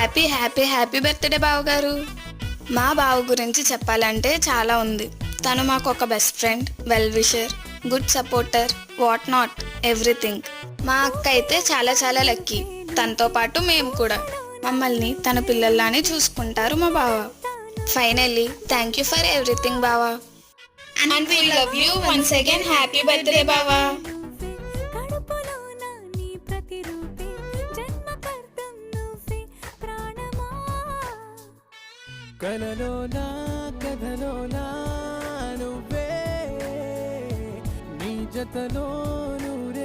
Happy happy happy birthday బావగారు. మా బావ గురించి చెప్పాలంటే చాలా ఉంది. తను మాకు ఒక best friend, well wisher, good supporter, what not everything. మా అక్క అయితే చాలా చాలా లక్కీ. తనతో పాటు మేము కూడా. మమ్మల్ని తన పిల్లల్లానే చూసుకుంటారు మా బావ. Finally thank you for everything బావా. And we love you once again. Happy birthday బావా. కలలోనా కథలోనా నువ్వే నీ జతలో నూరే